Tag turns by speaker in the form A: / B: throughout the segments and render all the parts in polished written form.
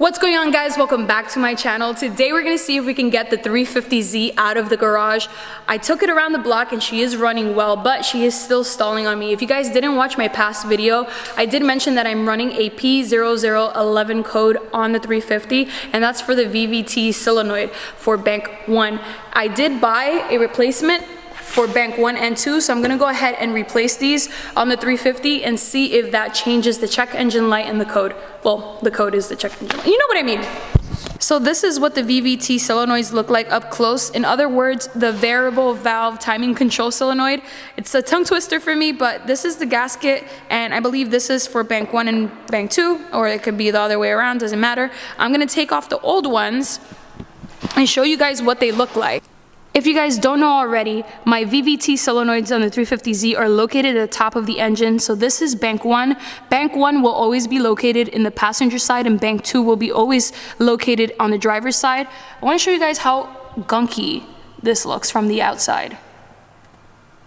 A: What's going on, guys? Welcome back to my channel. Today we're gonna see if we can get the 350Z out of the garage. I took it around the block and she is running well, but she is still stalling on me. If you guys didn't watch my past video, I did mention that I'm running a P0011 code on the 350, and that's for the VVT Solenoid for bank 1. I did buy a replacement for bank 1 and 2, so I'm gonna go ahead and replace these on the 350 and see if that changes the check engine light and the code. Well, the code is the check engine light. You know what I mean. So this is what the VVT solenoids look like up close. In other words, the variable valve timing control solenoid. It's a tongue twister for me, but this is the gasket, and I believe this is for bank 1 and bank 2, or it could be the other way around, doesn't matter. I'm gonna take off the old ones and show you guys what they look like. If you guys don't know already, my VVT solenoids on the 350Z are located at the top of the engine. So this is bank 1. Bank 1 will always be located in the passenger side, and bank 2 will be always located on the driver's side. I want to show you guys how gunky this looks from the outside.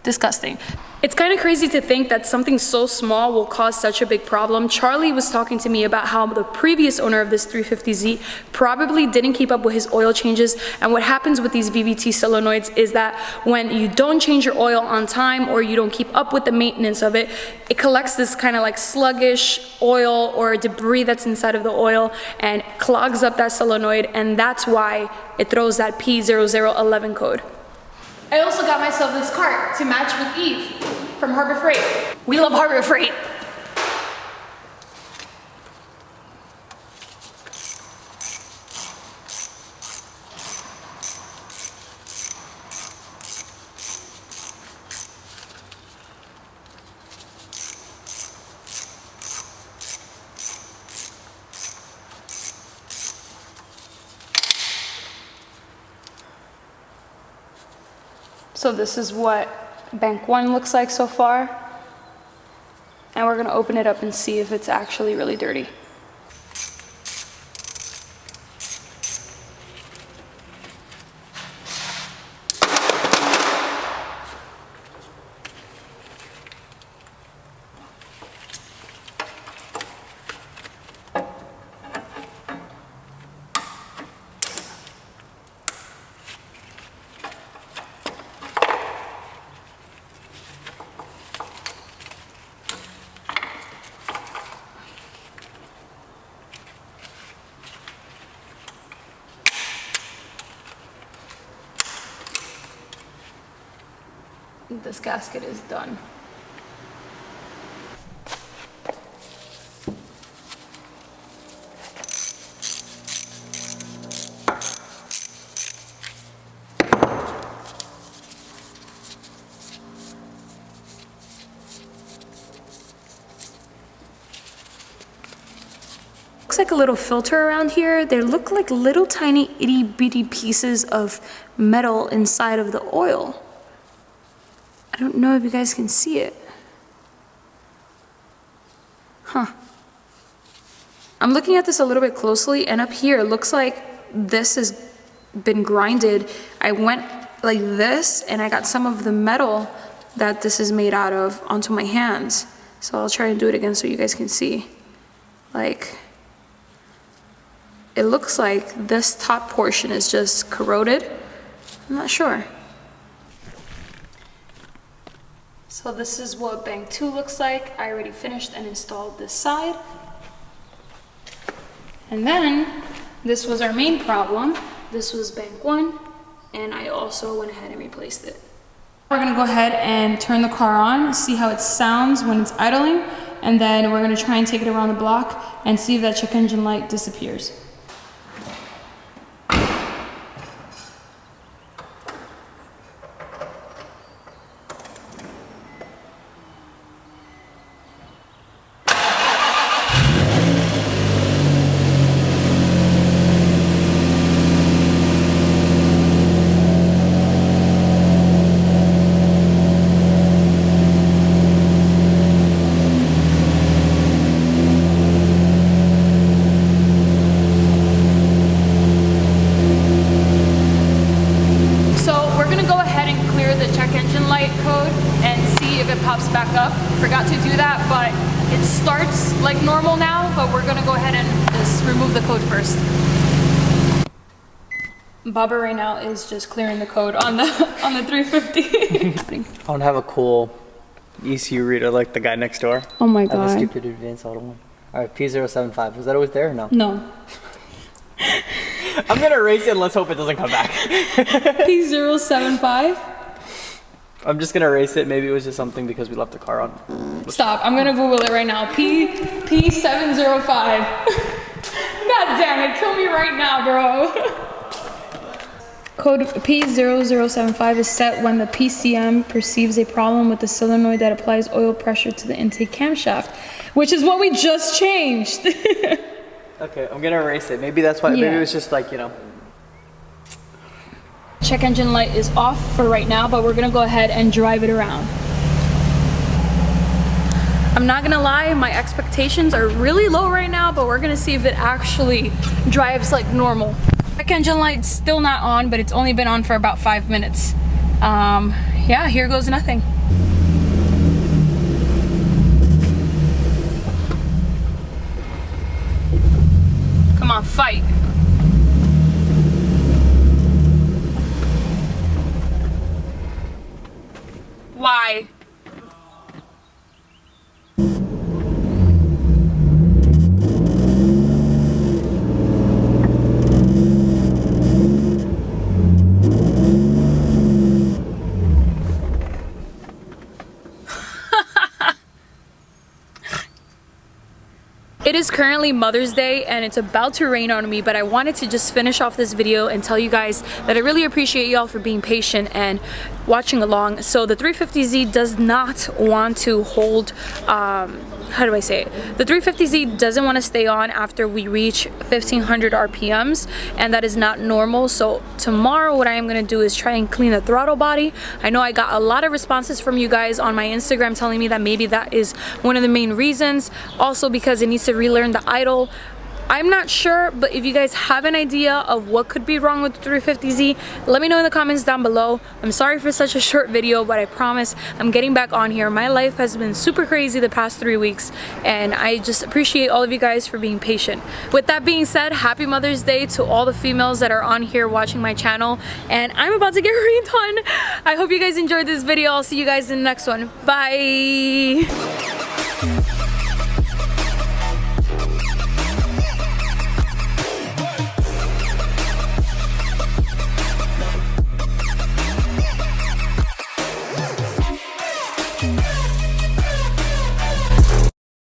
A: Disgusting. It's kind of crazy to think that something so small will cause such a big problem. Charlie was talking to me about how the previous owner of this 350Z probably didn't keep up with his oil changes, and what happens with these VVT solenoids is that when you don't change your oil on time or you don't keep up with the maintenance of it, it collects this kind of like sluggish oil or debris that's inside of the oil and clogs up that solenoid, and that's why it throws that P0011 code. I also got myself this cart to match with Eve from Harbor Freight. We love Harbor Freight. So this is what bank 1 looks like so far, and we're gonna open it up and see if it's actually really dirty. This gasket is done. Looks like a little filter around here. They look like little tiny itty bitty pieces of metal inside of the oil. I don't know if you guys can see it. Huh. I'm looking at this a little bit closely, and up here it looks like this has been grinded. I went like this and I got some of the metal that this is made out of onto my hands. So I'll try and do it again so you guys can see. Like, it looks like this top portion is just corroded. I'm not sure. So this is what bank 2 looks like. I already finished and installed this side. And then this was our main problem. This was bank 1, and I also went ahead and replaced it. We're gonna go ahead and turn the car on, see how it sounds when it's idling, and then we're gonna try and take it around the block and see if that check engine light disappears. pops back up. Forgot to do that, but it starts like normal now, but we're gonna go ahead and just remove the code first. Baba right now is just clearing the code on the 350.
B: I want to have a cool ECU reader like the guy next door.
A: Oh my
B: I have a
A: god.
B: stupid advanced auto one. Alright, P075. Was that always there or no?
A: No.
B: I'm gonna erase it and let's hope it doesn't come back.
A: P075?
B: I'm just gonna erase it. Maybe it was just something because we left the car on.
A: Stop, I'm gonna Google it right now. P705. God damn it, kill me right now, bro. Code P0075 is set when the PCM perceives a problem with the solenoid that applies oil pressure to the intake camshaft, which is what we just changed.
B: Okay, I'm gonna erase it. Maybe that's why.
A: Yeah.
B: Maybe it was just like, you know.
A: Check engine light is off for right now, but we're gonna go ahead and drive it around. I'm not gonna lie, my expectations are really low right now, but we're gonna see if it actually drives like normal. Check engine light's still not on, but it's only been on for about 5 minutes. Yeah, here goes nothing. Come on, fight. Why? It is currently Mother's Day and it's about to rain on me, but I wanted to just finish off this video and tell you guys that I really appreciate y'all for being patient and watching along. So the 350Z does not want to hold, how do I say it? The 350Z doesn't want to stay on after we reach 1500 RPMs, and that is not normal. So tomorrow what I am going to do is try and clean the throttle body. I know I got a lot of responses from you guys on my Instagram telling me that maybe that is one of the main reasons. Also because it needs to relearn the idle. I'm not sure, but if you guys have an idea of what could be wrong with the 350Z, let me know in the comments down below. I'm sorry for such a short video, but I promise I'm getting back on here. My life has been super crazy the past 3 weeks, and I just appreciate all of you guys for being patient. With that being said, happy Mother's Day to all the females that are on here watching my channel, and I'm about to get redone. I hope you guys enjoyed this video. I'll see you guys in the next one. Bye!
C: Yeah.